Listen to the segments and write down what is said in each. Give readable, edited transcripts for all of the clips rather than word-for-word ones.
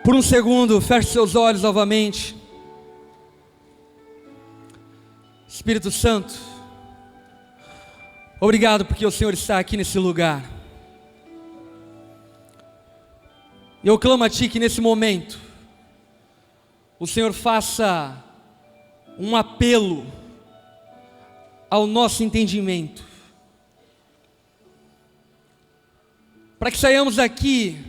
Por um segundo, feche seus olhos novamente. Espírito Santo, obrigado porque o Senhor está aqui nesse lugar. Eu clamo a Ti que nesse momento o Senhor faça um apelo ao nosso entendimento, para que saiamos daqui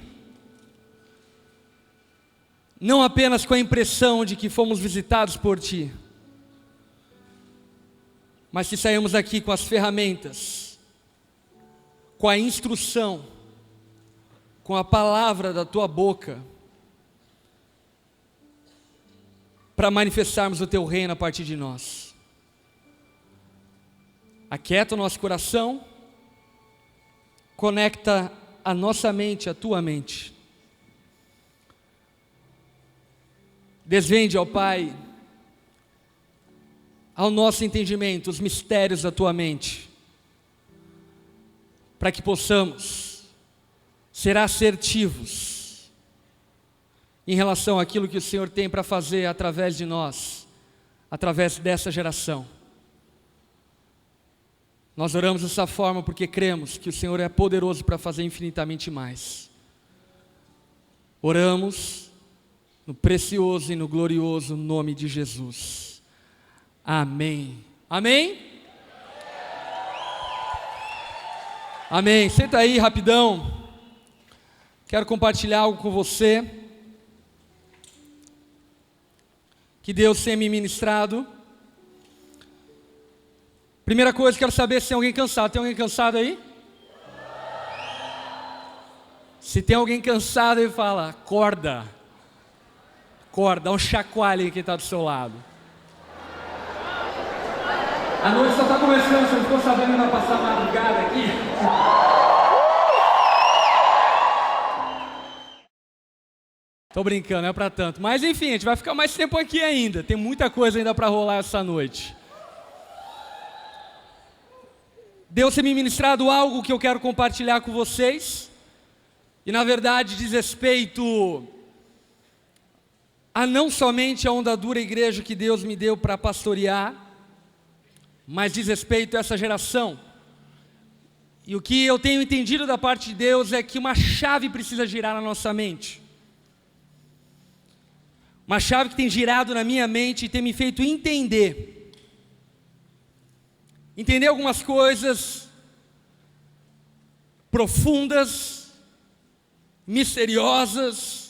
não apenas com a impressão de que fomos visitados por Ti, mas que saiamos daqui com as ferramentas, com a instrução, com a palavra da Tua boca, para manifestarmos o Teu reino a partir de nós. Aquieta o nosso coração, conecta a nossa mente, a Tua mente. Desvende, ó Pai, ao nosso entendimento, os mistérios da Tua mente, para que possamos ser assertivos em relação àquilo que o Senhor tem para fazer através de nós, através dessa geração. Nós oramos dessa forma porque cremos que o Senhor é poderoso para fazer infinitamente mais. Oramos no precioso e no glorioso nome de Jesus. Amém. Amém? Amém. Senta aí rapidão. Quero compartilhar algo com você que Deus tem me ministrado. Primeira coisa, quero saber se tem alguém cansado. Tem alguém cansado aí? Se tem alguém cansado, ele fala: acorda. Acorda, dá um chacoalho em quem está do seu lado. A noite só está começando, você não ficou sabendo que vai passar madrugada aqui? Tô brincando, não é para tanto. Mas enfim, a gente vai ficar mais tempo aqui ainda. Tem muita coisa ainda para rolar essa noite. Deus tem me ministrado algo que eu quero compartilhar com vocês. E na verdade diz respeito a não somente a onda dura igreja que Deus me deu para pastorear, mas diz respeito a essa geração. E o que eu tenho entendido da parte de Deus é que uma chave precisa girar na nossa mente. Uma chave que tem girado na minha mente e tem me feito entender algumas coisas profundas, misteriosas,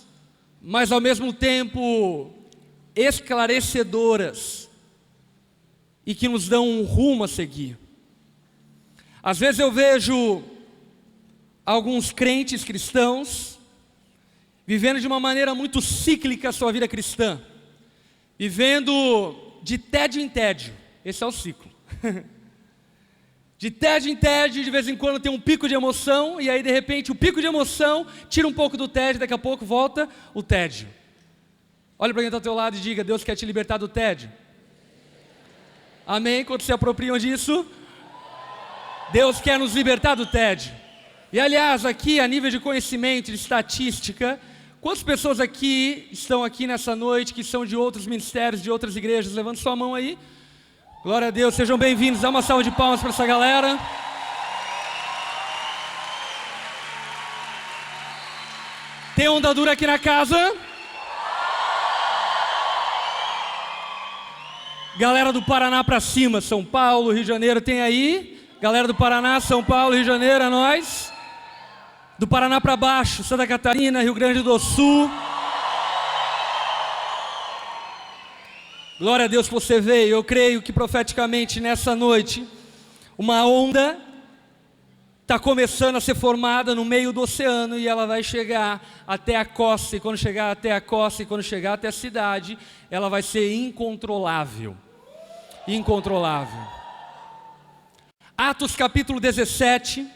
mas ao mesmo tempo esclarecedoras e que nos dão um rumo a seguir. Às vezes eu vejo alguns crentes cristãos vivendo de uma maneira muito cíclica a sua vida cristã, vivendo de tédio em tédio. Esse é o ciclo. De tédio em tédio, de vez em quando tem um pico de emoção, e aí de repente o pico de emoção tira um pouco do tédio, daqui a pouco volta o tédio. Olha para quem está ao teu lado e diga: Deus quer te libertar do tédio. Amém? Quando se apropriam disso, Deus quer nos libertar do tédio. E aliás, aqui a nível de conhecimento, de estatística, quantas pessoas aqui estão aqui nessa noite que são de outros ministérios, de outras igrejas? Levante sua mão aí. Glória a Deus, sejam bem-vindos. Dá uma salva de palmas para essa galera. Tem onda dura aqui na casa? Galera do Paraná para cima, São Paulo, Rio de Janeiro, tem aí? Galera do Paraná, São Paulo, Rio de Janeiro, é nóis. Do Paraná para baixo, Santa Catarina, Rio Grande do Sul. Glória a Deus que você veio. Eu creio que profeticamente nessa noite uma onda está começando a ser formada no meio do oceano e ela vai chegar até a costa. E quando chegar até a costa e quando chegar até a cidade, ela vai ser incontrolável. Incontrolável. Atos capítulo 17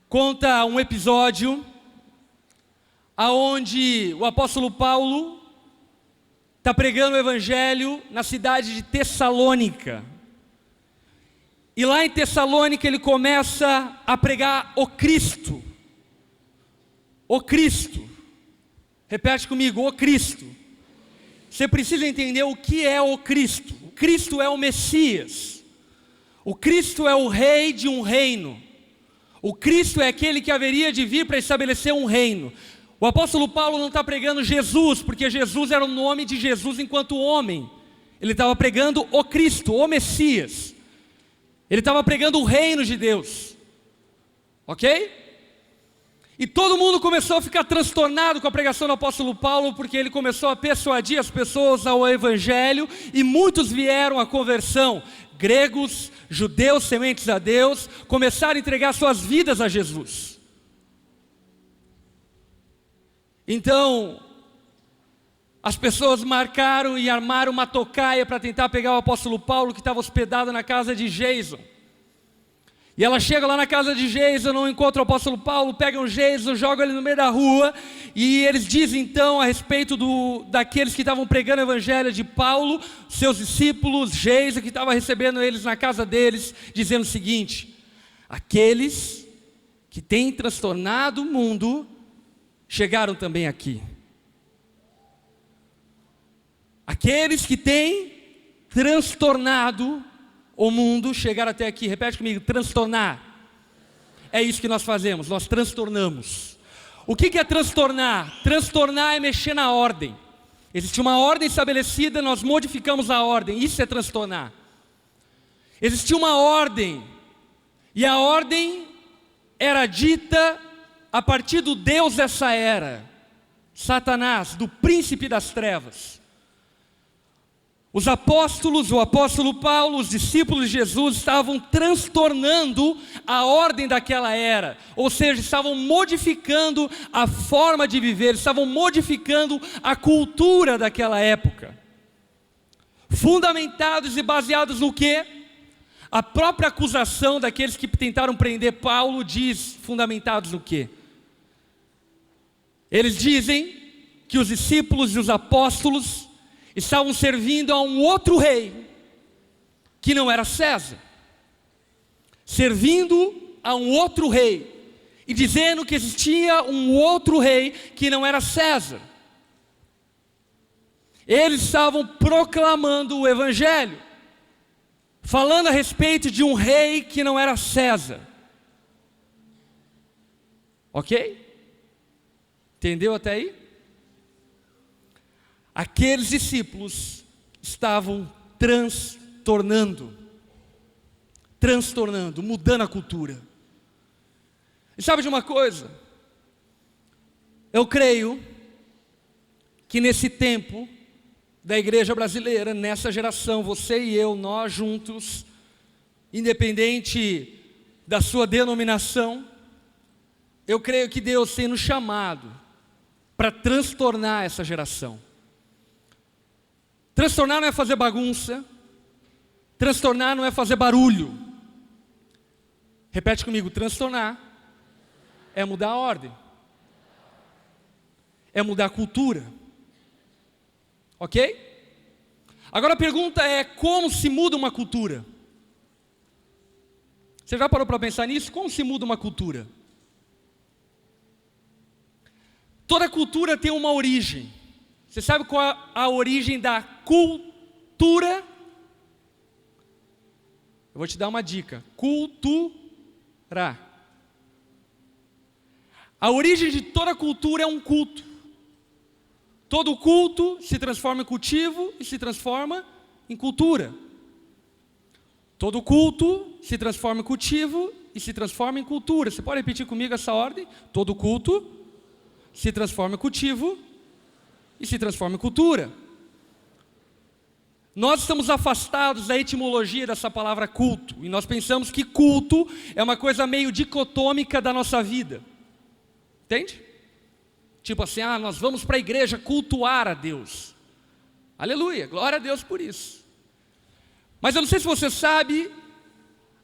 conta um episódio aonde o apóstolo Paulo está pregando o evangelho na cidade de Tessalônica. E lá em Tessalônica ele começa a pregar o Cristo. O Cristo. Repete comigo, o Cristo. Você precisa entender o que é o Cristo. O Cristo é o Messias. O Cristo é o rei de um reino. O Cristo é aquele que haveria de vir para estabelecer um reino. O apóstolo Paulo não está pregando Jesus, porque Jesus era o nome de Jesus enquanto homem. Ele estava pregando o Cristo, o Messias. Ele estava pregando o reino de Deus. Ok? E todo mundo começou a ficar transtornado com a pregação do apóstolo Paulo, porque ele começou a persuadir as pessoas ao evangelho, e muitos vieram à conversão. Gregos, judeus sementes a Deus, começaram a entregar suas vidas a Jesus. Então, as pessoas marcaram e armaram uma tocaia para tentar pegar o apóstolo Paulo, que estava hospedado na casa de Jason. E ela chega lá na casa de Jason, não encontra o apóstolo Paulo, pegam Jason, jogam ele no meio da rua, e eles dizem então a respeito daqueles que estavam pregando o evangelho de Paulo, seus discípulos, Jason, que estava recebendo eles na casa deles, dizendo o seguinte: aqueles que têm transtornado o mundo, chegaram também aqui. Aqueles que têm transtornado o mundo chegaram até aqui. Repete comigo, transtornar. É isso que nós fazemos, nós transtornamos. O que é transtornar? Transtornar é mexer na ordem. Existe uma ordem estabelecida, nós modificamos a ordem. Isso é transtornar. Existia uma ordem, e a ordem era dita a partir do Deus dessa era, Satanás, do príncipe das trevas. Os apóstolos, o apóstolo Paulo, os discípulos de Jesus estavam transtornando a ordem daquela era, ou seja, estavam modificando a forma de viver, estavam modificando a cultura daquela época. Fundamentados e baseados no quê? A própria acusação daqueles que tentaram prender Paulo diz, fundamentados no quê? Eles dizem que os discípulos e os apóstolos estavam servindo a um outro rei, que não era César. Servindo a um outro rei, e dizendo que existia um outro rei que não era César. Eles estavam proclamando o evangelho, falando a respeito de um rei que não era César. Ok? Entendeu até aí? Aqueles discípulos estavam transtornando, mudando a cultura. E sabe de uma coisa? Eu creio que nesse tempo da igreja brasileira, nessa geração, você e eu, nós juntos, independente da sua denominação, eu creio que Deus tem nos chamado para transtornar essa geração. Transtornar não é fazer bagunça, transtornar não é fazer barulho. Repete comigo, transtornar é mudar a ordem, é mudar a cultura, ok? Agora a pergunta é, como se muda uma cultura? Você já parou para pensar nisso? Como se muda uma cultura? Toda cultura tem uma origem. Você sabe qual é a origem da cultura? Eu vou te dar uma dica. Cultura. A origem de toda cultura é um culto. Todo culto se transforma em cultivo e se transforma em cultura. Todo culto se transforma em cultivo e se transforma em cultura. Você pode repetir comigo essa ordem? Todo culto se transforma em cultivo e se transforma em cultura. Nós estamos afastados da etimologia dessa palavra culto, e nós pensamos que culto é uma coisa meio dicotômica da nossa vida. Entende? Tipo assim, nós vamos para a igreja cultuar a Deus. Aleluia, glória a Deus por isso. Mas eu não sei se você sabe,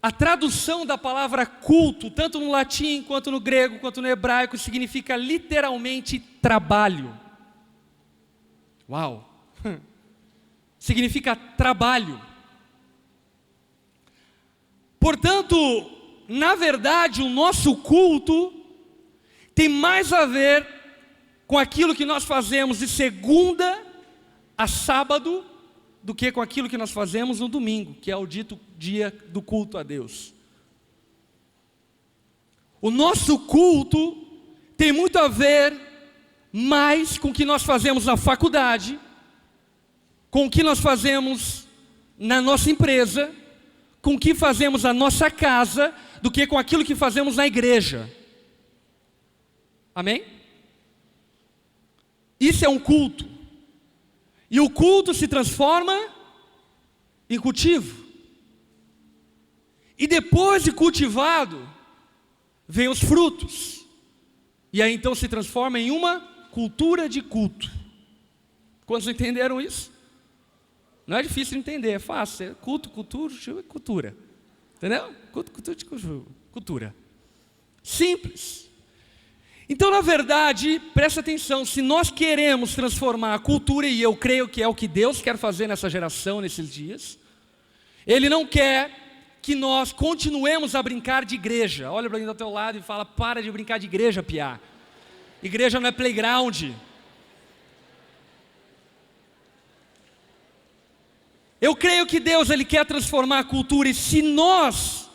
a tradução da palavra culto, tanto no latim, quanto no grego, quanto no hebraico, significa literalmente trabalho. Uau! Significa trabalho. Portanto, na verdade, o nosso culto tem mais a ver com aquilo que nós fazemos de segunda a sábado do que com aquilo que nós fazemos no domingo, que é o dito dia do culto a Deus. O nosso culto tem muito a ver mais com o que nós fazemos na faculdade, com o que nós fazemos na nossa empresa, com o que fazemos na nossa casa, do que com aquilo que fazemos na igreja. Amém? Isso é um culto. E o culto se transforma em cultivo. E depois de cultivado, vem os frutos. E aí então se transforma em uma cultura de culto. Quantos entenderam isso? Não é difícil de entender, é fácil. É culto, cultura, cultura. Entendeu? Culto, cultura. Simples. Então, na verdade, presta atenção, se nós queremos transformar a cultura, e eu creio que é o que Deus quer fazer nessa geração, nesses dias, Ele não quer que nós continuemos a brincar de igreja. Olha para alguém do teu lado e fala, para de brincar de igreja, piá. Igreja não é playground. Eu creio que Deus, Ele quer transformar a cultura, e se nós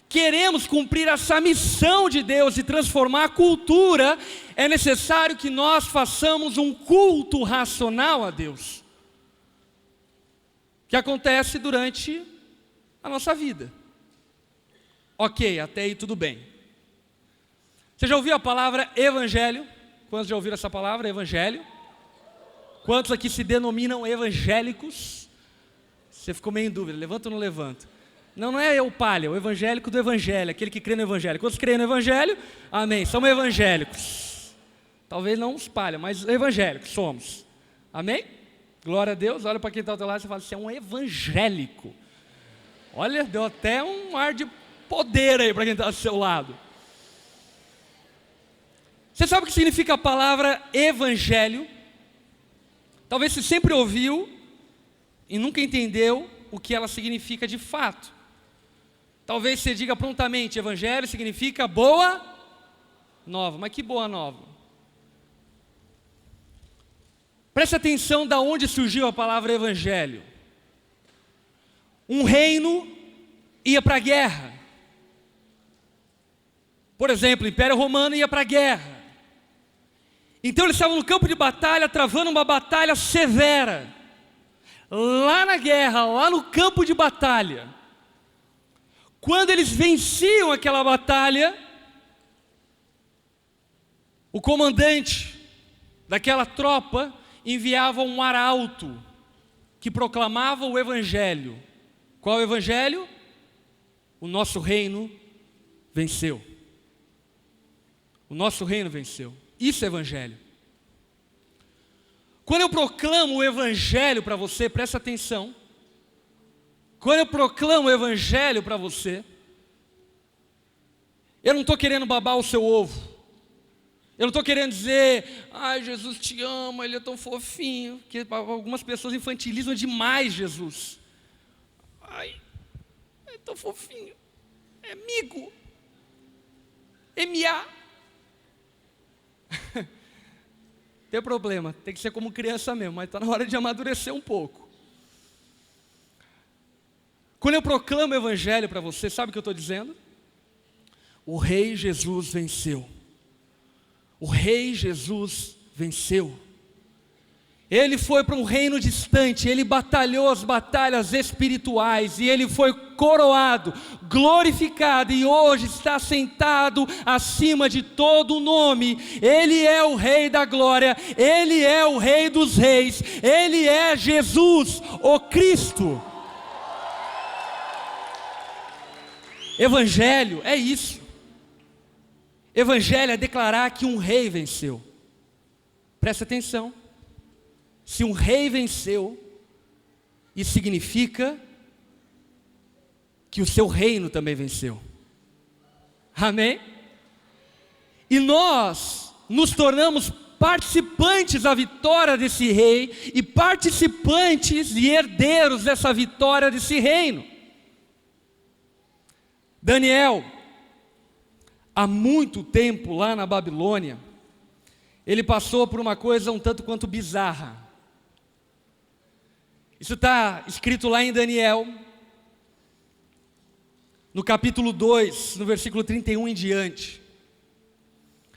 queremos cumprir essa missão de Deus de transformar a cultura, é necessário que nós façamos um culto racional a Deus, que acontece durante a nossa vida. Ok, até aí tudo bem. Você já ouviu a palavra evangelho? Quantos já ouviram essa palavra, evangelho? Quantos aqui se denominam evangélicos? Você ficou meio em dúvida, levanta ou não levanta? Não é o palha, o evangélico do evangelho, aquele que crê no evangelho. Quantos creem no evangelho? Amém, somos evangélicos. Talvez não os palha, mas evangélicos somos. Amém? Glória a Deus. Olha para quem está ao teu lado e fala, você é um evangélico. Olha, deu até um ar de poder aí para quem está ao seu lado. Você sabe o que significa a palavra evangelho? Talvez você sempre ouviu e nunca entendeu o que ela significa de fato. Talvez você diga prontamente, evangelho significa boa nova. Mas que boa nova? Preste atenção de onde surgiu a palavra evangelho. Um reino ia para a guerra. Por exemplo, o Império Romano ia para a guerra. Então eles estavam no campo de batalha, travando uma batalha severa. Lá na guerra, lá no campo de batalha. Quando eles venciam aquela batalha, o comandante daquela tropa enviava um arauto que proclamava o evangelho. Qual o evangelho? O nosso reino venceu. O nosso reino venceu. Isso é evangelho. Quando eu proclamo o evangelho para você, presta atenção. Quando eu proclamo o evangelho para você, eu não estou querendo babar o seu ovo. Eu não estou querendo dizer, ai, Jesus te ama, Ele é tão fofinho. Porque algumas pessoas infantilizam demais Jesus. Ai, é tão fofinho. É amigo. M.A. Tem problema, tem que ser como criança mesmo, mas está na hora de amadurecer um pouco. Quando eu proclamo o evangelho para você, sabe o que eu estou dizendo? O Rei Jesus venceu. O Rei Jesus venceu. Ele foi para um reino distante, ele batalhou as batalhas espirituais e ele foi coroado, glorificado e hoje está sentado acima de todo o nome. Ele é o Rei da glória, ele é o Rei dos reis, ele é Jesus, o Cristo. Evangelho é isso. Evangelho é declarar que um rei venceu. Presta atenção. Se um rei venceu, isso significa que o seu reino também venceu. Amém? E nós nos tornamos participantes da vitória desse rei e participantes e herdeiros dessa vitória desse reino. Daniel, há muito tempo lá na Babilônia, ele passou por uma coisa um tanto quanto bizarra. Isso está escrito lá em Daniel, no capítulo 2, no versículo 31 em diante.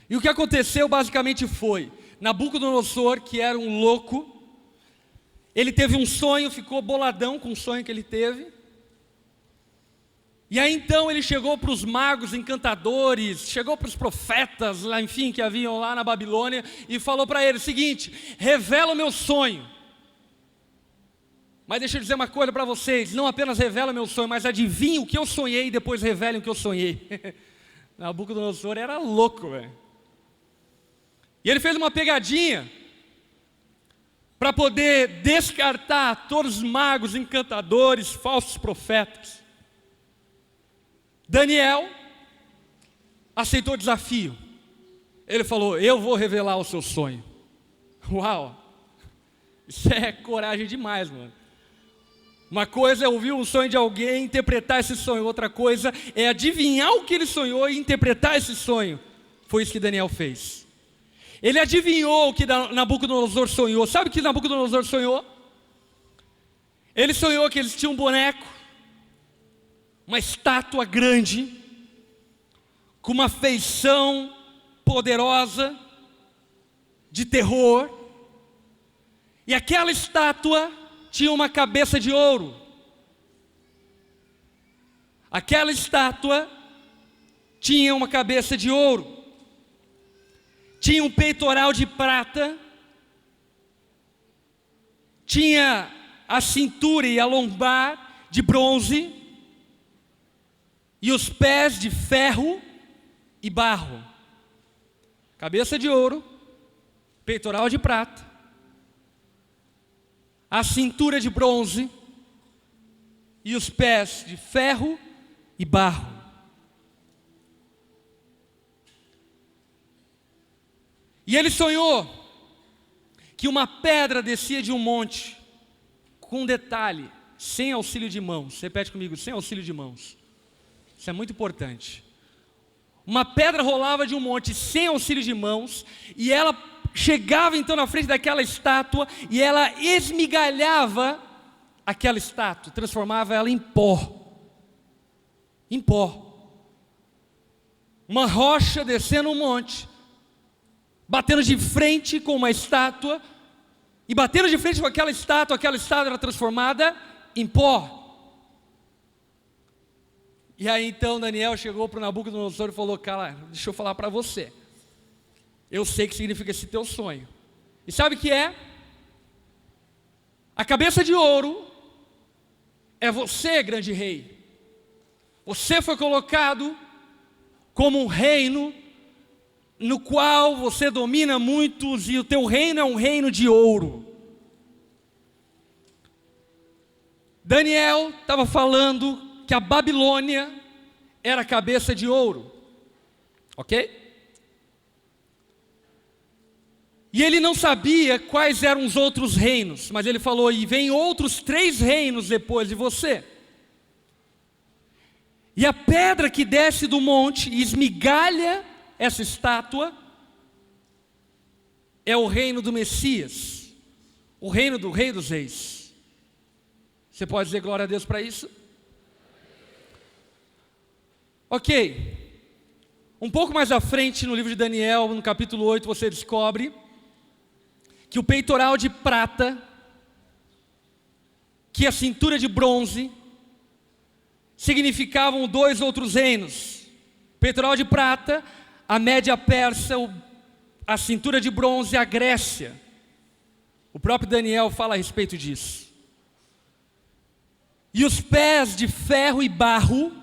E o que aconteceu basicamente foi, Nabucodonosor, que era um louco, ele teve um sonho, ficou boladão com o sonho que ele teve. E aí então ele chegou para os magos, encantadores, chegou para os profetas, lá, enfim, que haviam lá na Babilônia, e falou para eles o seguinte: revela o meu sonho. Mas deixa eu dizer uma coisa para vocês, não apenas revela o meu sonho, mas adivinhe o que eu sonhei e depois revelem o que eu sonhei. Nabucodonosor era louco, velho. E ele fez uma pegadinha para poder descartar todos os magos, encantadores, falsos profetas. Daniel aceitou o desafio. Ele falou: eu vou revelar o seu sonho. Uau! Isso é coragem demais, mano. Uma coisa é ouvir um sonho de alguém, interpretar esse sonho. Outra coisa é adivinhar o que ele sonhou e interpretar esse sonho. Foi isso que Daniel fez. Ele adivinhou o que Nabucodonosor sonhou. Sabe o que Nabucodonosor sonhou? Ele sonhou que existia um boneco, uma estátua grande, com uma feição poderosa, de terror. E aquela estátua tinha uma cabeça de ouro. Aquela estátua tinha uma cabeça de ouro. Tinha um peitoral de prata. Tinha a cintura e a lombar de bronze. E os pés de ferro e barro. Cabeça de ouro, peitoral de prata, a cintura de bronze e os pés de ferro e barro. E ele sonhou que uma pedra descia de um monte, com um detalhe, sem auxílio de mãos. Repete comigo: sem auxílio de mãos. Isso é muito importante. Uma pedra rolava de um monte sem auxílio de mãos, e ela chegava então na frente daquela estátua, e ela esmigalhava aquela estátua, transformava ela em pó. Em pó. Uma rocha descendo um monte, batendo de frente com uma estátua, e batendo de frente com aquela estátua era transformada em pó. E aí então Daniel chegou para o Nabucodonosor e falou: cara, deixa eu falar para você, eu sei o que significa esse teu sonho. E sabe o que é? A cabeça de ouro é você, grande rei. Você foi colocado como um reino no qual você domina muitos, e o teu reino é um reino de ouro. Daniel estava falando que a Babilônia era a cabeça de ouro, ok? E ele não sabia quais eram os outros reinos, mas ele falou: e vem outros 3 reinos depois de você. E a pedra que desce do monte e esmigalha essa estátua é o reino do Messias, o reino do Rei dos Reis. Você pode dizer glória a Deus para isso? Ok. Um pouco mais à frente no livro de Daniel, no capítulo 8, você descobre que o peitoral de prata, que a cintura de bronze, significavam 2 outros reinos. Peitoral de prata, a Média Persa, a cintura de bronze, a Grécia. O próprio Daniel fala a respeito disso. E os pés de ferro e barro,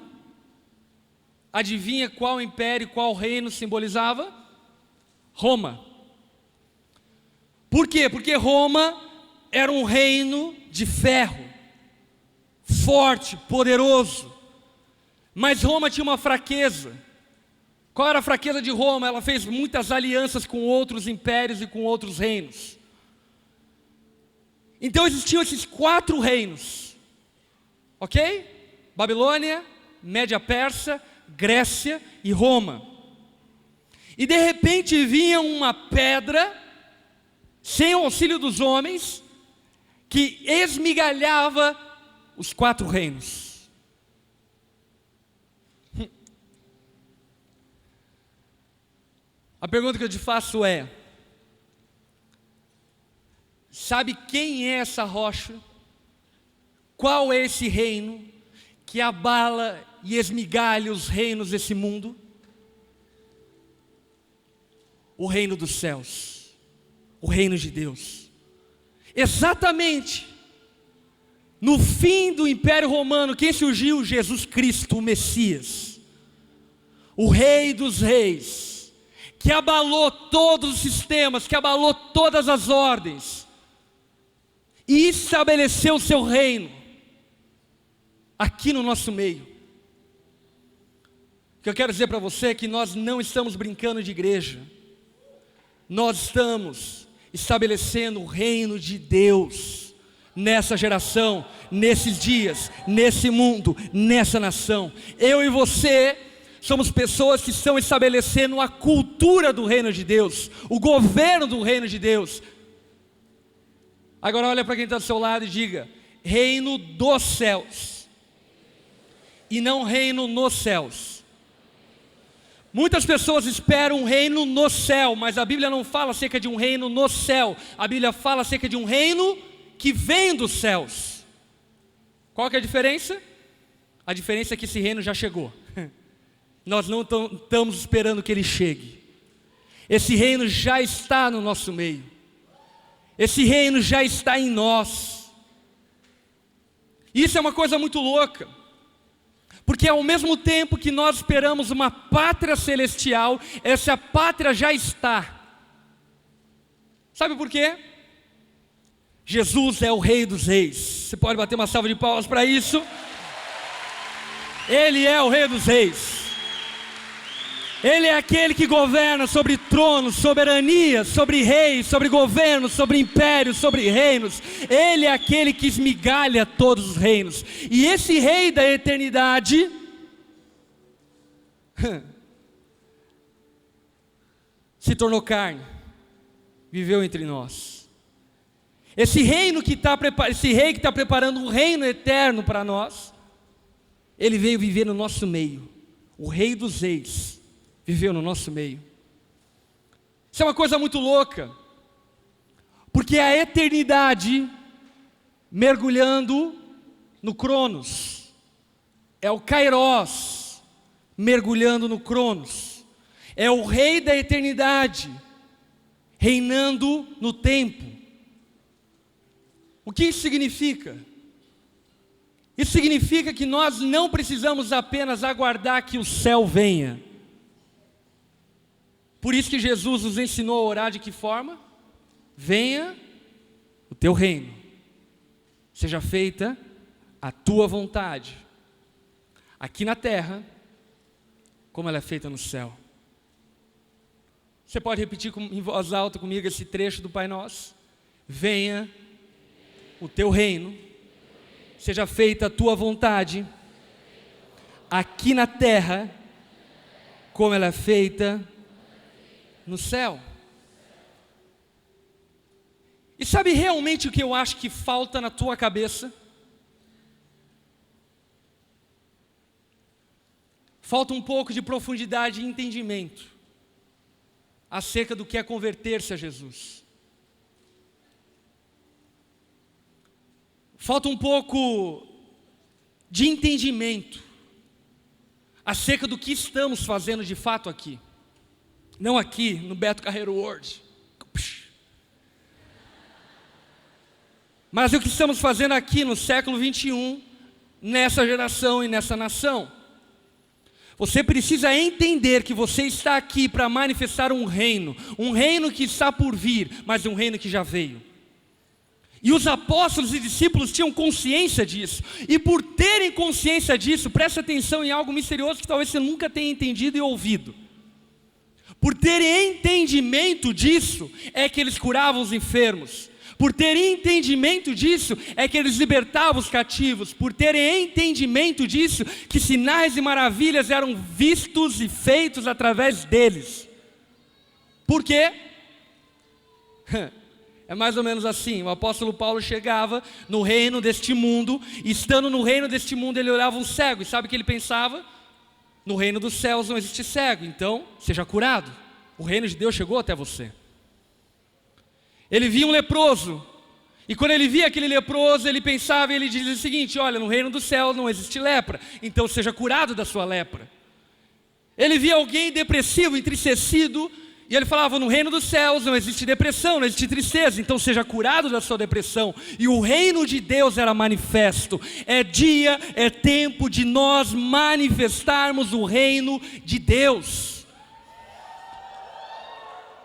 adivinha qual império, qual reino simbolizava? Roma. Por quê? Porque Roma era um reino de ferro, forte, poderoso. Mas Roma tinha uma fraqueza. Qual era a fraqueza de Roma? Ela fez muitas alianças com outros impérios e com outros reinos. Então existiam esses 4 reinos, ok? Babilônia, Média Persa, Grécia e Roma. e de repente vinha uma pedra, sem o auxílio dos homens, que esmigalhava os 4 reinos. A pergunta que eu te faço é: sabe quem é essa rocha? Qual é esse reino que abala e esmigalha os reinos desse mundo? O reino dos céus, o reino de Deus. Exatamente no fim do Império Romano, quem surgiu? Jesus Cristo, o Messias, o Rei dos Reis, que abalou todos os sistemas, que abalou todas as ordens, e estabeleceu o seu reino aqui no nosso meio. O que eu quero dizer para você é que nós não estamos brincando de igreja, nós estamos estabelecendo o reino de Deus nessa geração, nesses dias, nesse mundo, nessa nação. Eu e você somos pessoas que estão estabelecendo a cultura do reino de Deus, o governo do reino de Deus. Agora olha para quem está do seu lado e diga: reino dos céus, e não reino nos céus. Muitas pessoas esperam um reino no céu, mas a Bíblia não fala acerca de um reino no céu. A Bíblia fala acerca de um reino que vem dos céus. Qual que é a diferença? A diferença é que esse reino já chegou. Nós não estamos esperando que ele chegue. Esse reino já está no nosso meio. Esse reino já está em nós. Isso é uma coisa muito louca, porque ao mesmo tempo que nós esperamos uma pátria celestial, essa pátria já está. Sabe por quê? Jesus é o Rei dos Reis. Você pode bater uma salva de palmas para isso? Ele é o Rei dos Reis. Ele é aquele que governa sobre tronos, soberanias, sobre reis, sobre governos, sobre impérios, sobre reinos. Ele é aquele que esmigalha todos os reinos. E esse Rei da eternidade se tornou carne, viveu entre nós. Esse rei que está preparando um reino eterno para nós, ele veio viver no nosso meio. O Rei dos Reis viveu no nosso meio. Isso é uma coisa muito louca, porque a eternidade mergulhando no Cronos, é o Kairos mergulhando no Cronos, é o Rei da eternidade reinando no tempo. O que isso significa? Isso significa que nós não precisamos apenas aguardar que o céu venha. Por isso que Jesus nos ensinou a orar de que forma? Venha o teu reino, seja feita a tua vontade, aqui na terra, como ela é feita no céu. Você pode repetir em voz alta comigo esse trecho do Pai Nosso? Venha o teu reino, seja feita a tua vontade, aqui na terra, como ela é feita no céu. E sabe realmente o que eu acho que falta na tua cabeça? Falta um pouco de profundidade e entendimento acerca do que é converter-se a Jesus. Falta um pouco de entendimento acerca do que estamos fazendo de fato aqui. Não aqui no Beto Carreiro World, mas o que estamos fazendo aqui no século 21, nessa geração e nessa nação. Você precisa entender que você está aqui para manifestar um reino que está por vir, mas um reino que já veio. E os apóstolos e discípulos tinham consciência disso, e por terem consciência disso, presta atenção em algo misterioso que talvez você nunca tenha entendido e ouvido. Por terem entendimento disso, é que eles curavam os enfermos. Por terem entendimento disso, é que eles libertavam os cativos. Por terem entendimento disso, que sinais e maravilhas eram vistos e feitos através deles. Por quê? É mais ou menos assim, o apóstolo Paulo chegava no reino deste mundo, e estando no reino deste mundo ele olhava um cego, e sabe o que ele pensava? No reino dos céus não existe cego, então seja curado, o reino de Deus chegou até você. Ele via um leproso, e quando ele via aquele leproso, ele pensava e ele dizia o seguinte: olha, no reino dos céus não existe lepra, então seja curado da sua lepra. Ele via alguém depressivo, entristecido, e ele falava: no reino dos céus não existe depressão, não existe tristeza, então seja curado da sua depressão. E o reino de Deus era manifesto. É dia, é tempo de nós manifestarmos o reino de Deus.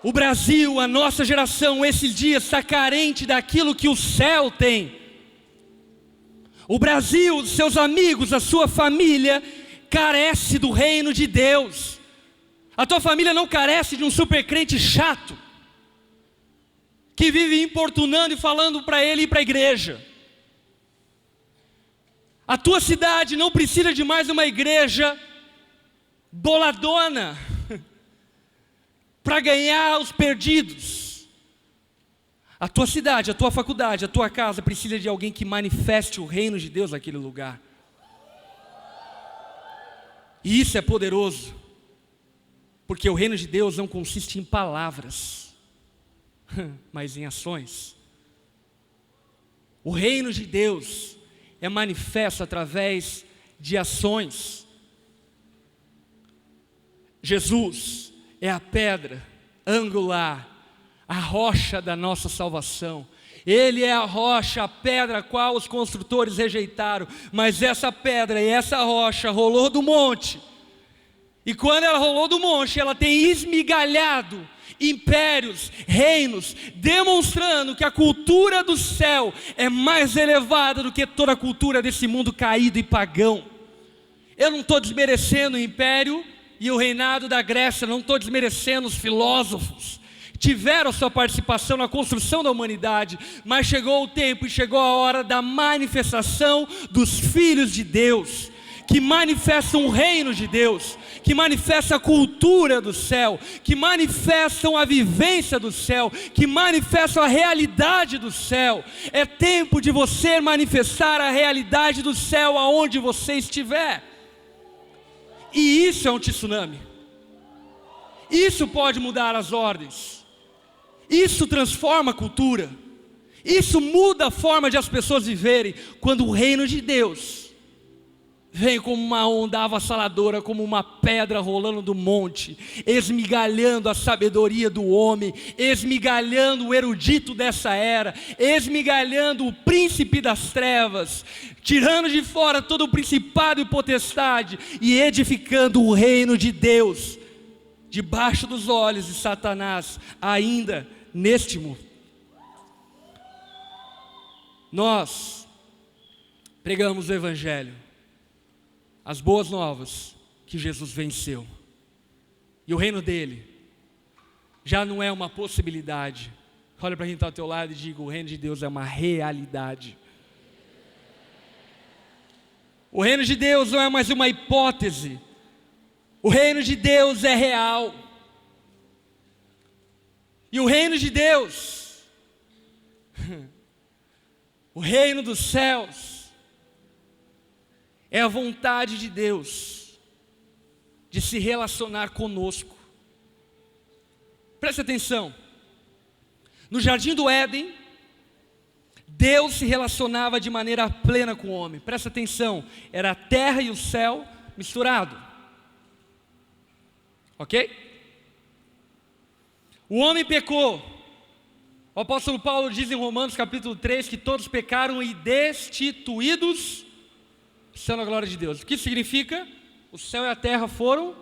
O Brasil, a nossa geração, esses dias está carente daquilo que o céu tem. O Brasil, seus amigos, a sua família carece do reino de Deus. A tua família não carece de um super crente chato, que vive importunando e falando para ele ir para a igreja. A tua cidade não precisa de mais uma igreja boladona para ganhar os perdidos. A tua cidade, a tua faculdade, a tua casa precisa de alguém que manifeste o reino de Deus naquele lugar. E isso é poderoso, porque o reino de Deus não consiste em palavras, mas em ações. O reino de Deus é manifesto através de ações. Jesus é a pedra angular, a rocha da nossa salvação. Ele é a rocha, a pedra a qual os construtores rejeitaram, mas essa pedra e essa rocha rolou do monte. E quando ela rolou do monte, ela tem esmigalhado impérios, reinos, demonstrando que a cultura do céu é mais elevada do que toda a cultura desse mundo caído e pagão. Eu não estou desmerecendo o império e o reinado da Grécia, não estou desmerecendo os filósofos, tiveram sua participação na construção da humanidade, mas chegou o tempo e chegou a hora da manifestação dos filhos de Deus, que manifestam o reino de Deus, que manifestam a cultura do céu, que manifestam a vivência do céu, que manifestam a realidade do céu. É tempo de você manifestar a realidade do céu aonde você estiver. E isso é um tsunami. Isso pode mudar as ordens. Isso transforma a cultura. Isso muda a forma de as pessoas viverem. Quando o reino de Deus vem como uma onda avassaladora, como uma pedra rolando do monte, esmigalhando a sabedoria do homem, esmigalhando o erudito dessa era, esmigalhando o príncipe das trevas, tirando de fora todo o principado e potestade e edificando o reino de Deus debaixo dos olhos de Satanás, ainda neste mundo. Nós pregamos o Evangelho, as boas novas, que Jesus venceu, e o reino dele já não é uma possibilidade. Olha para quem está ao teu lado e diga: o reino de Deus é uma realidade. O reino de Deus não é mais uma hipótese, o reino de Deus é real. E o reino de Deus, o reino dos céus, é a vontade de Deus de se relacionar conosco. Preste atenção. No jardim do Éden, Deus se relacionava de maneira plena com o homem. Preste atenção, era a terra e o céu misturado. Ok? O homem pecou. O apóstolo Paulo diz em Romanos capítulo 3 que todos pecaram e destituídos estão na glória de Deus. O que significa? O céu e a terra foram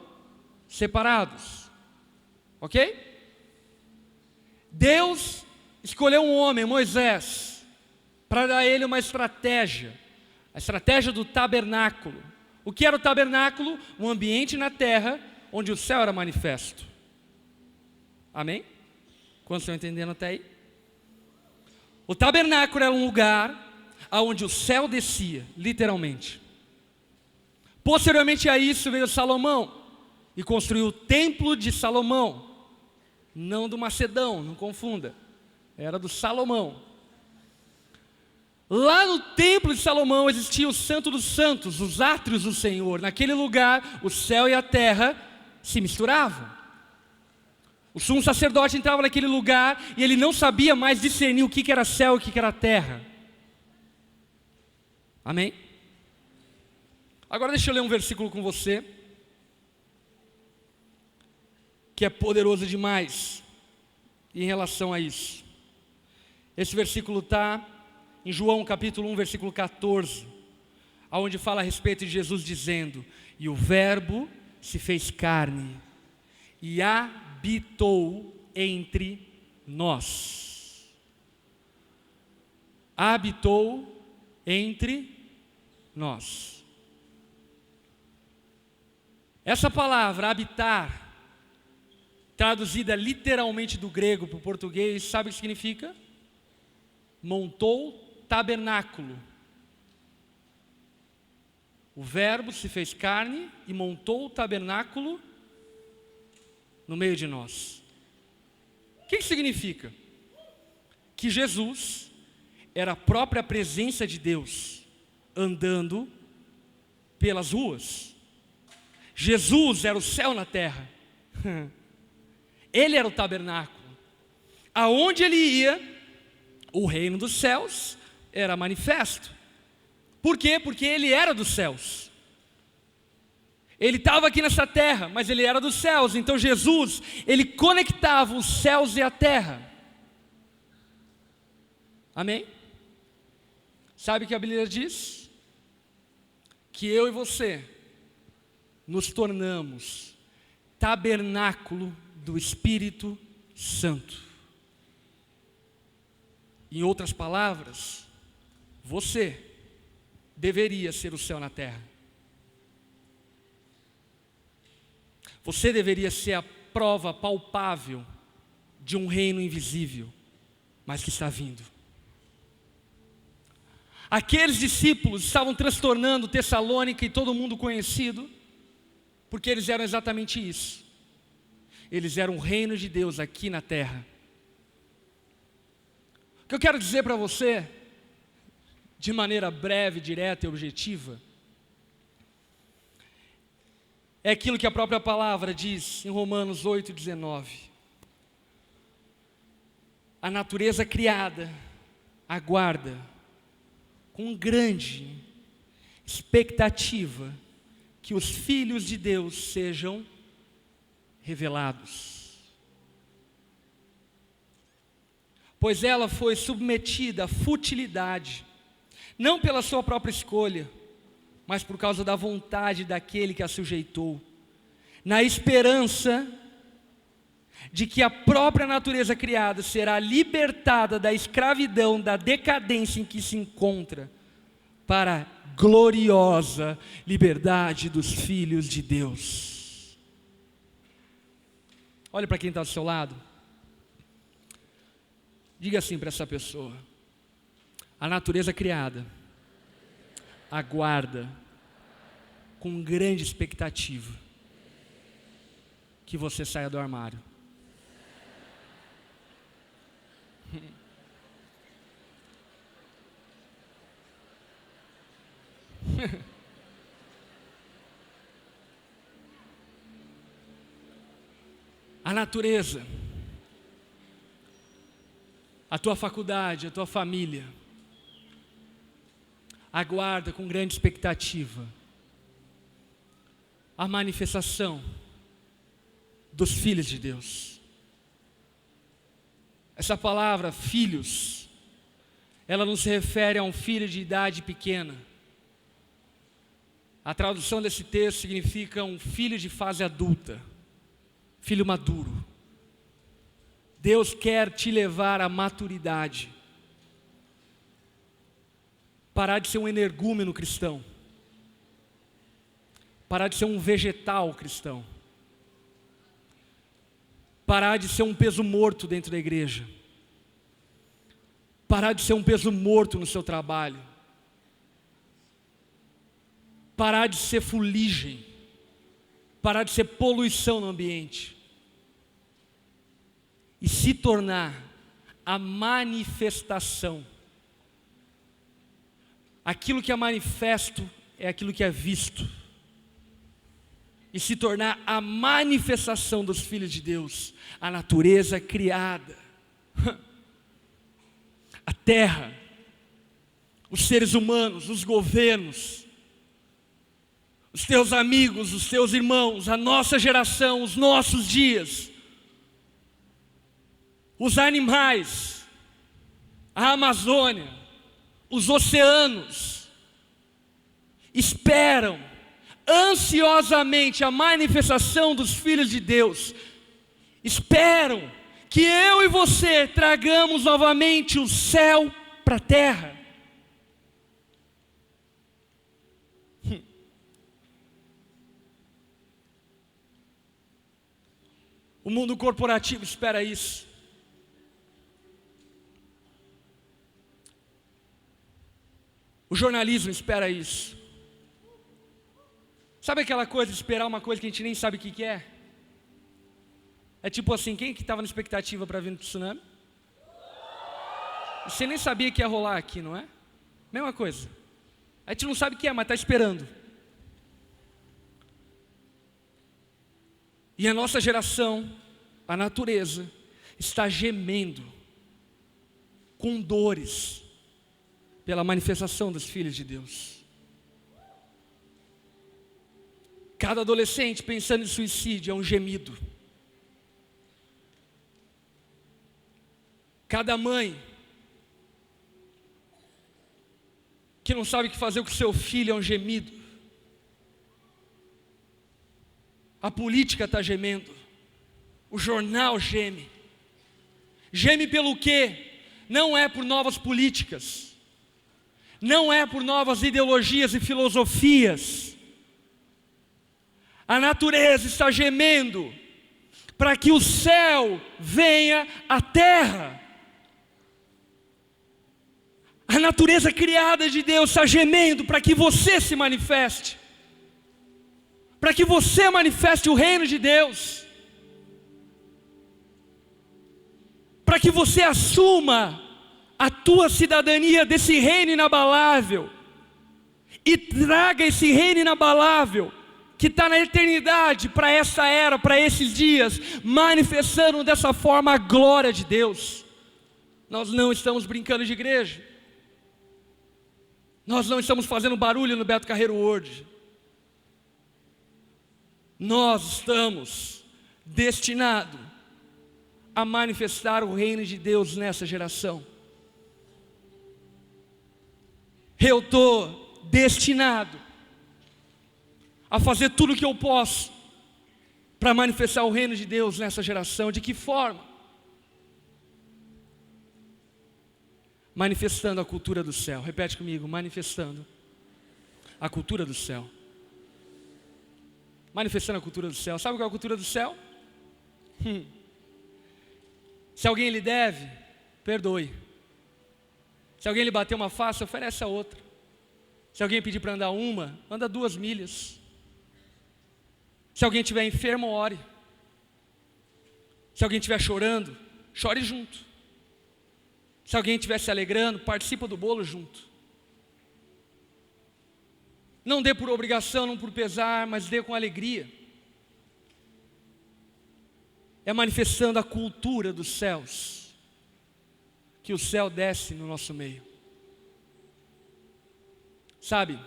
separados. Ok? Deus escolheu um homem, Moisés, para dar a ele uma estratégia. A estratégia do tabernáculo. O que era o tabernáculo? Um ambiente na terra onde o céu era manifesto. Amém? Quantos estão entendendo até aí? O tabernáculo era um lugar onde o céu descia, literalmente. Posteriormente a isso veio Salomão e construiu o templo de Salomão, não do Macedão, não confunda, era do Salomão. Lá no templo de Salomão existia o Santo dos Santos, os átrios do Senhor. Naquele lugar, o céu e a terra se misturavam. O sumo sacerdote entrava naquele lugar e ele não sabia mais discernir o que era céu e o que era terra. Amém? Agora deixa eu ler um versículo com você, que é poderoso demais em relação a isso. Esse versículo está em João capítulo 1, versículo 14, onde fala a respeito de Jesus dizendo: e o verbo se fez carne e habitou entre nós. Habitou entre nós. Essa palavra, habitar, traduzida literalmente do grego para o português, sabe o que significa? Montou tabernáculo. O verbo se fez carne e montou o tabernáculo no meio de nós. O que significa? Que Jesus era a própria presença de Deus andando pelas ruas. Jesus era o céu na terra. Ele era o tabernáculo. Aonde ele ia, o reino dos céus era manifesto. Por quê? Porque ele era dos céus. Ele estava aqui nessa terra, mas ele era dos céus. Então Jesus, ele conectava os céus e a terra. Amém? Sabe o que a Bíblia diz? Que eu e você nos tornamos tabernáculo do Espírito Santo. Em outras palavras, você deveria ser o céu na terra. Você deveria ser a prova palpável de um reino invisível, mas que está vindo. Aqueles discípulos estavam transtornando Tessalônica e todo mundo conhecido, porque eles eram exatamente isso. Eles eram o reino de Deus aqui na terra. O que eu quero dizer para você, de maneira breve, direta e objetiva, é aquilo que a própria palavra diz em Romanos 8,19. A natureza criada aguarda com grande expectativa que os filhos de Deus sejam revelados. Pois ela foi submetida à futilidade, não pela sua própria escolha, mas por causa da vontade daquele que a sujeitou, na esperança de que a própria natureza criada será libertada da escravidão, da decadência em que se encontra, para a gloriosa liberdade dos filhos de Deus. Olha para quem está do seu lado. Diga assim para essa pessoa: a natureza criada aguarda com grande expectativa que você saia do armário. A natureza, a tua faculdade, a tua família, aguarda com grande expectativa a manifestação dos filhos de Deus. Essa palavra, filhos, ela não se refere a um filho de idade pequena. A tradução desse texto significa um filho de fase adulta, filho maduro. Deus quer te levar à maturidade. Parar de ser um energúmeno cristão. Parar de ser um vegetal cristão. Parar de ser um peso morto dentro da igreja. Parar de ser um peso morto no seu trabalho. Parar de ser fuligem. Parar de ser poluição no ambiente. e se tornar a manifestação. Aquilo que é manifesto é aquilo que é visto. E se tornar a manifestação dos filhos de Deus, a natureza criada, a terra, os seres humanos, os governos, os teus amigos, os teus irmãos, a nossa geração, os nossos dias, os animais, a Amazônia, os oceanos, esperam ansiosamente a manifestação dos filhos de Deus, esperam que eu e você tragamos novamente o céu para a terra. O mundo corporativo espera isso. O jornalismo espera isso. Sabe aquela coisa de esperar uma coisa que a gente nem sabe o que é? É tipo assim, quem que estava na expectativa para vir no tsunami? Você nem sabia que ia rolar aqui, não é? Mesma coisa. A gente não sabe o que é, mas está esperando. E a nossa geração, a natureza, está gemendo com dores pela manifestação dos filhos de Deus. Cada adolescente pensando em suicídio é um gemido. Cada mãe que não sabe o que fazer com o seu filho é um gemido. A política está gemendo. O jornal geme. Geme pelo quê? Não é por novas políticas. Não é por novas ideologias e filosofias. A natureza está gemendo para que o céu venha à terra. A natureza criada de Deus está gemendo para que você se manifeste. Para que você manifeste o reino de Deus. Para que você assuma a tua cidadania desse reino inabalável. E traga esse reino inabalável que está na eternidade para essa era, para esses dias, manifestando dessa forma a glória de Deus. Nós não estamos brincando de igreja. Nós não estamos fazendo barulho no Beto Carreiro World. Nós estamos destinados a manifestar o reino de Deus nessa geração. Eu estou destinado a fazer tudo o que eu posso para manifestar o reino de Deus nessa geração. De que forma? Manifestando a cultura do céu. Repete comigo, manifestando a cultura do céu. Manifestando a cultura do céu. Sabe qual é a cultura do céu? Se alguém lhe deve, perdoe. Se alguém lhe bater uma face, oferece a outra. Se alguém pedir para andar uma, anda 2 milhas. Se alguém estiver enfermo, ore. Se alguém estiver chorando, chore junto. Se alguém estiver se alegrando, participa do bolo junto. Não dê por obrigação, não por pesar, mas dê com alegria. É manifestando a cultura dos céus que o céu desce no nosso meio. Sabe?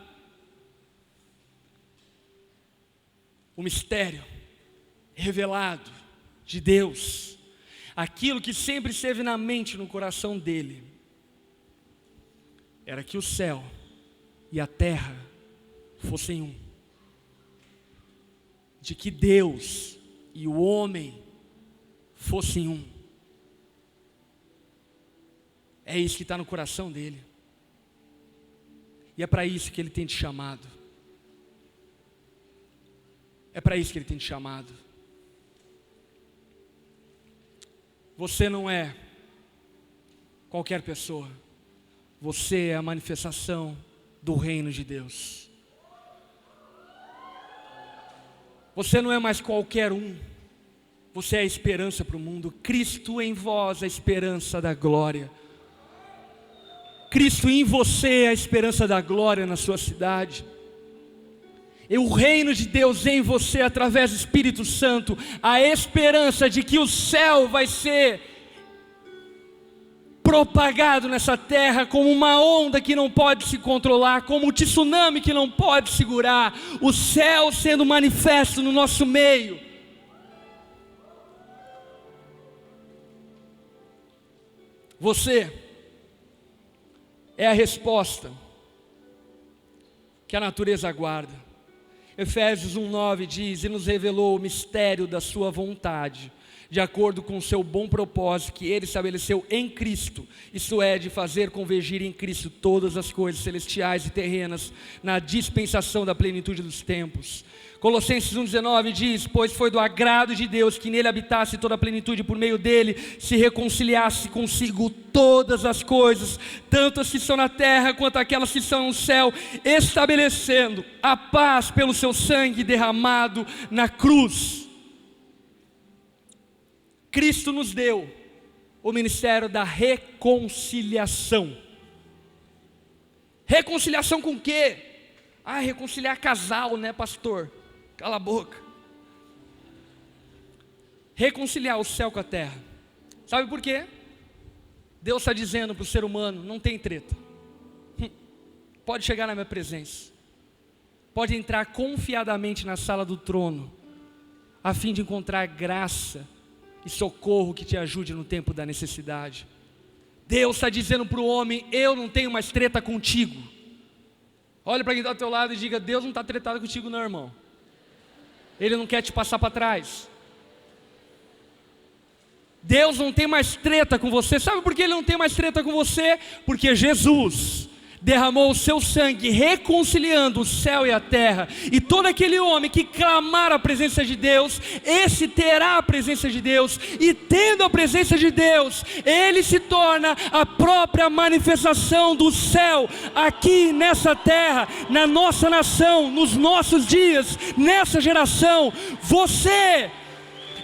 O mistério revelado de Deus, aquilo que sempre esteve na mente, no coração dele, era que o céu e a terra fossem um. De que Deus e o homem fossem um. É isso que está no coração dele. E é para isso que ele tem te chamado. É para isso que ele tem te chamado. Você não é qualquer pessoa. Você é a manifestação do reino de Deus. Você não é mais qualquer um. Você é a esperança para o mundo. Cristo em vós, a esperança da glória. Cristo em você é a esperança da glória na sua cidade. E o reino de Deus em você, através do Espírito Santo, a esperança de que o céu vai ser propagado nessa terra como uma onda que não pode se controlar, como um tsunami que não pode segurar, o céu sendo manifesto no nosso meio. Você é a resposta que a natureza aguarda. Efésios 1:9 diz: e nos revelou o mistério da sua vontade, de acordo com o seu bom propósito que Ele estabeleceu em Cristo, isto é, de fazer convergir em Cristo todas as coisas celestiais e terrenas, na dispensação da plenitude dos tempos. Colossenses 1:19 diz: pois foi do agrado de Deus que nele habitasse toda a plenitude, por meio dele se reconciliasse consigo todas as coisas, tanto as que estão na terra quanto aquelas que estão no céu, estabelecendo a paz pelo seu sangue derramado na cruz. Cristo nos deu o ministério da reconciliação. Reconciliação com o quê? Reconciliar casal, né, pastor? Cala a boca. Reconciliar o céu com a terra. Sabe por quê? Deus está dizendo para o ser humano: não tem treta. Pode chegar na minha presença. Pode entrar confiadamente na sala do trono, a fim de encontrar graça e socorro que te ajude no tempo da necessidade. Deus está dizendo para o homem: eu não tenho mais treta contigo. Olha para quem está ao teu lado e diga: Deus não está tretado contigo não, irmão. Ele não quer te passar para trás. Deus não tem mais treta com você. Sabe por que Ele não tem mais treta com você? Porque Jesus derramou o seu sangue, reconciliando o céu e a terra. E todo aquele homem que clamar a presença de Deus, esse terá a presença de Deus. E tendo a presença de Deus, ele se torna a própria manifestação do céu aqui nessa terra, na nossa nação, nos nossos dias, nessa geração. Você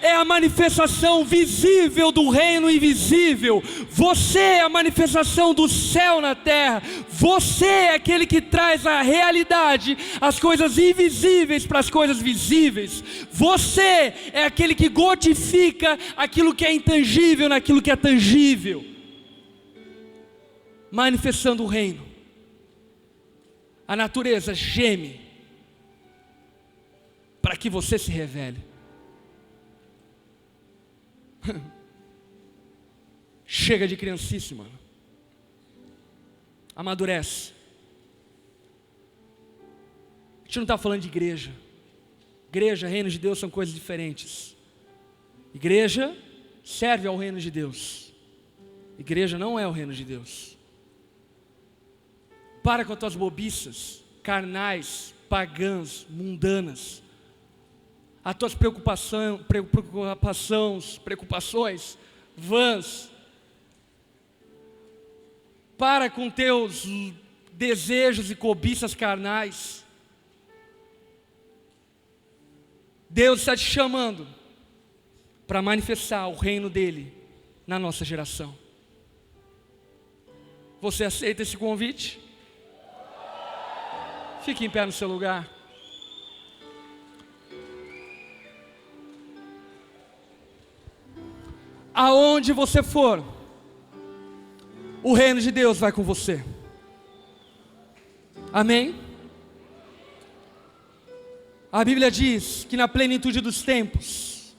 é a manifestação visível do reino invisível. Você é a manifestação do céu na terra. Você é aquele que traz a realidade, as coisas invisíveis para as coisas visíveis. Você é aquele que codifica aquilo que é intangível naquilo que é tangível, manifestando o reino. A natureza geme para que você se revele. Chega de criancice, mano. Amadurece. A gente não está falando de igreja. Igreja, reino de Deus são coisas diferentes. Igreja serve ao reino de Deus. Igreja não é o reino de Deus. Para com as tuas bobiças carnais, pagãs, mundanas. As tuas preocupações vãs. Para com teus desejos e cobiças carnais. Deus está te chamando para manifestar o reino dele na nossa geração. Você aceita esse convite? Fique em pé no seu lugar. Aonde você for, o reino de Deus vai com você. Amém? A Bíblia diz que na plenitude dos tempos,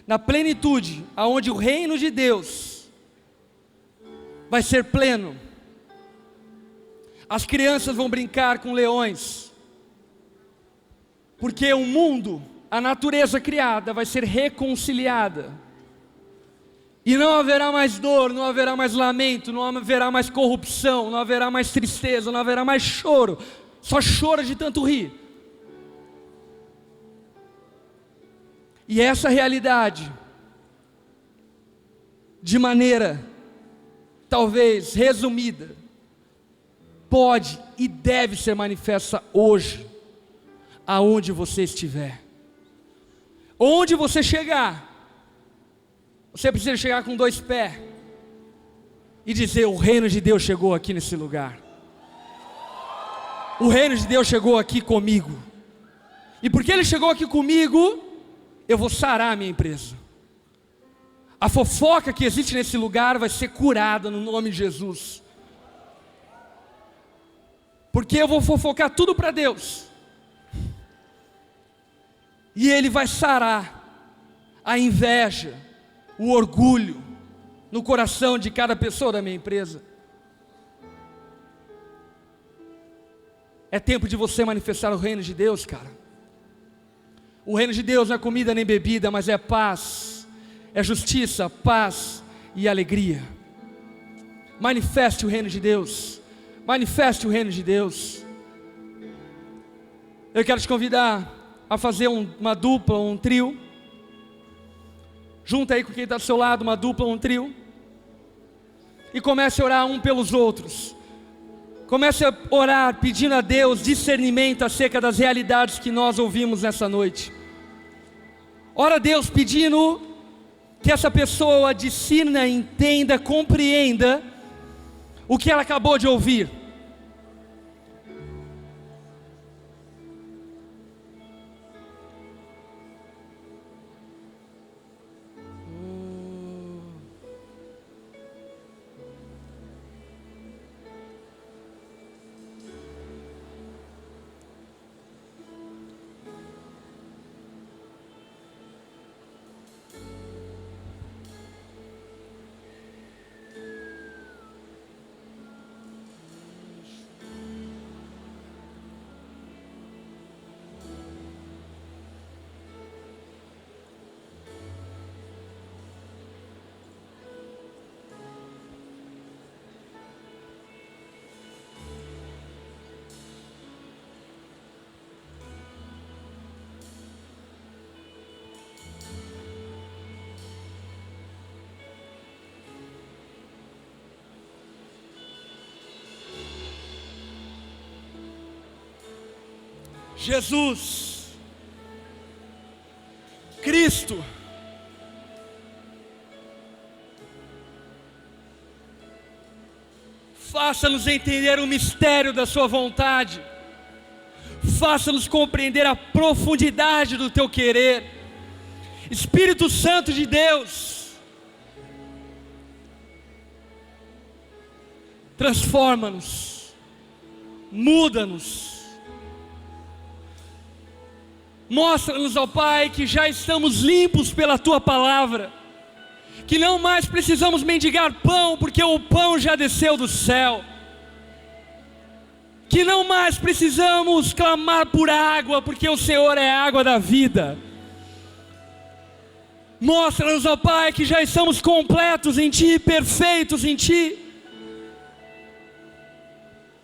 na plenitude, aonde o reino de Deus vai ser pleno, as crianças vão brincar com leões, porque o mundo, a natureza criada vai ser reconciliada. E não haverá mais dor, não haverá mais lamento, não haverá mais corrupção, não haverá mais tristeza, não haverá mais choro. Só chora de tanto rir. E essa realidade, de maneira talvez resumida, pode e deve ser manifesta hoje, aonde você estiver. Onde você chegar, Você precisa chegar com 2 pés e dizer: o reino de Deus chegou aqui nesse lugar. O reino de Deus chegou aqui comigo. E porque Ele chegou aqui comigo, eu vou sarar a minha empresa. A fofoca que existe nesse lugar vai ser curada no nome de Jesus. Porque eu vou fofocar tudo para Deus. E Ele vai sarar a inveja, o orgulho no coração de cada pessoa da minha empresa. É tempo de você manifestar o reino de Deus, cara. O reino de Deus não é comida nem bebida, mas é paz, é justiça, paz e alegria. Manifeste o reino de Deus. Manifeste o reino de Deus. Eu quero te convidar a fazer uma dupla, um trio. Junta aí com quem está do seu lado, uma dupla, um trio. E comece a orar um pelos outros. Comece a orar pedindo a Deus discernimento acerca das realidades que nós ouvimos nessa noite. Ora a Deus pedindo que essa pessoa discirna, entenda, compreenda o que ela acabou de ouvir. Jesus, Cristo, faça-nos entender o mistério da sua vontade, faça-nos compreender a profundidade do teu querer. Espírito Santo de Deus, transforma-nos, muda-nos. Mostra-nos, ó Pai, que já estamos limpos pela Tua palavra, que não mais precisamos mendigar pão, porque o pão já desceu do céu, que não mais precisamos clamar por água, porque o Senhor é a água da vida. Mostra-nos, ó Pai, que já estamos completos em Ti, perfeitos em Ti.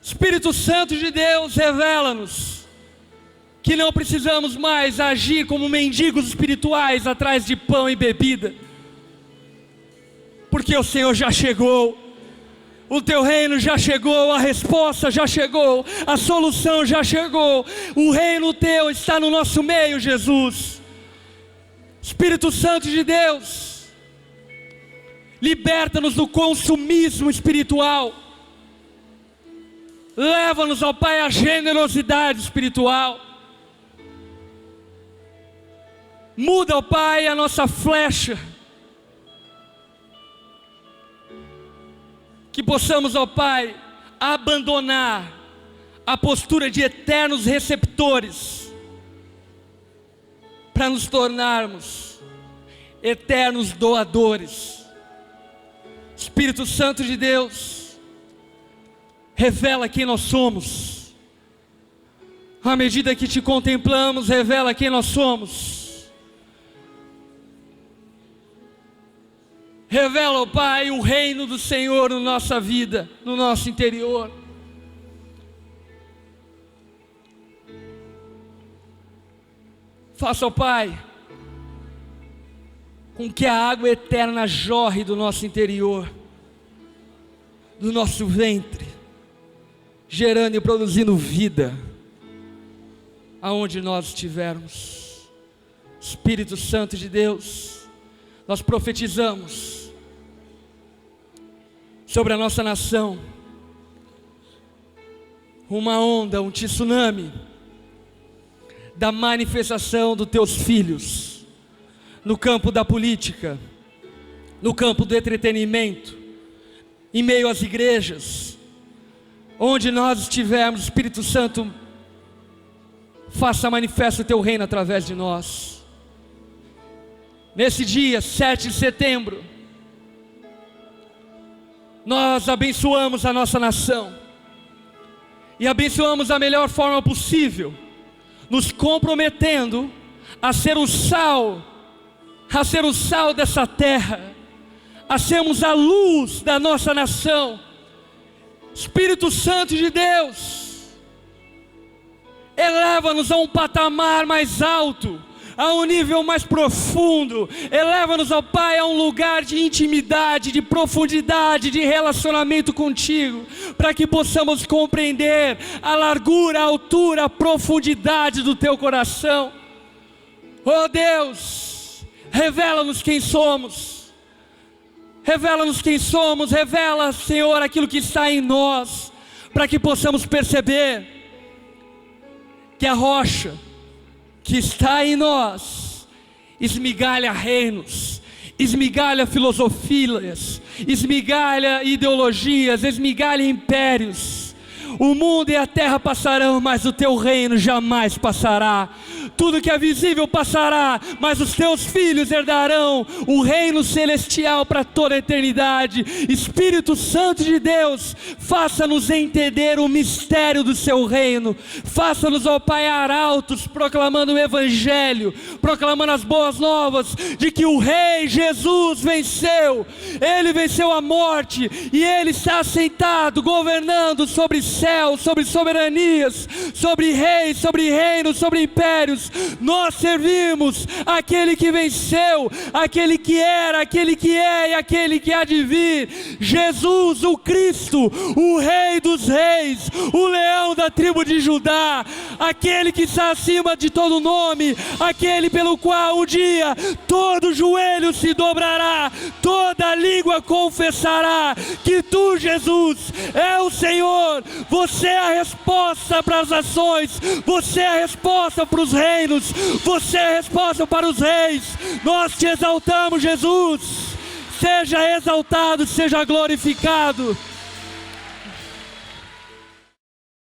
Espírito Santo de Deus, revela-nos que não precisamos mais agir como mendigos espirituais atrás de pão e bebida, porque o Senhor já chegou, o teu reino já chegou, a resposta já chegou, a solução já chegou, o reino teu está no nosso meio, Jesus. Espírito Santo de Deus, liberta-nos do consumismo espiritual, leva-nos, ó Pai, à generosidade espiritual. Muda, ó Pai, a nossa flecha, que possamos, ó Pai, abandonar a postura de eternos receptores, para nos tornarmos eternos doadores. Espírito Santo de Deus, revela quem nós somos. À medida que te contemplamos, revela quem nós somos. Revela, ó Pai, o reino do Senhor na nossa vida, no nosso interior. Faça, ó Pai, com que a água eterna jorre do nosso interior, do nosso ventre, gerando e produzindo vida, aonde nós estivermos. Espírito Santo de Deus, nós profetizamos sobre a nossa nação uma onda, um tsunami da manifestação dos teus filhos no campo da política, no campo do entretenimento, em meio às igrejas, onde nós estivermos. Espírito Santo, faça manifesto o teu reino através de nós. Nesse dia 7 de setembro, nós abençoamos a nossa nação, e abençoamos da melhor forma possível, nos comprometendo a ser o sal dessa terra, a sermos a luz da nossa nação. Espírito Santo de Deus, eleva-nos a um patamar mais alto, a um nível mais profundo. Eleva-nos, ó Pai, a um lugar de intimidade, de profundidade, de relacionamento contigo, para que possamos compreender a largura, a altura, a profundidade do teu coração. Oh Deus, revela-nos quem somos. Revela-nos quem somos. Revela, Senhor, aquilo que está em nós, para que possamos perceber que a rocha que está em nós esmigalha reinos, esmigalha filosofias, esmigalha ideologias, esmigalha impérios. O mundo e a terra passarão, mas o teu reino jamais passará. Tudo que é visível passará, mas os teus filhos herdarão o reino celestial para toda a eternidade. Espírito Santo de Deus, faça-nos entender o mistério do seu reino. Faça-nos, ó Pai, arautos, proclamando o evangelho, proclamando as boas novas de que o Rei Jesus venceu. Ele venceu a morte e Ele está assentado, governando sobre céu, sobre soberanias, sobre reis, sobre reinos, sobre impérios. Nós servimos aquele que venceu, aquele que era, aquele que é e aquele que há de vir. Jesus, o Cristo, o Rei dos reis, o leão da tribo de Judá, aquele que está acima de todo nome, aquele pelo qual um dia todo joelho se dobrará, toda língua confessará que tu, Jesus, é o Senhor. Você é a resposta para as nações, você é a resposta para os reinos, você é a resposta para os reis. Nós te exaltamos, Jesus. Seja exaltado, seja glorificado.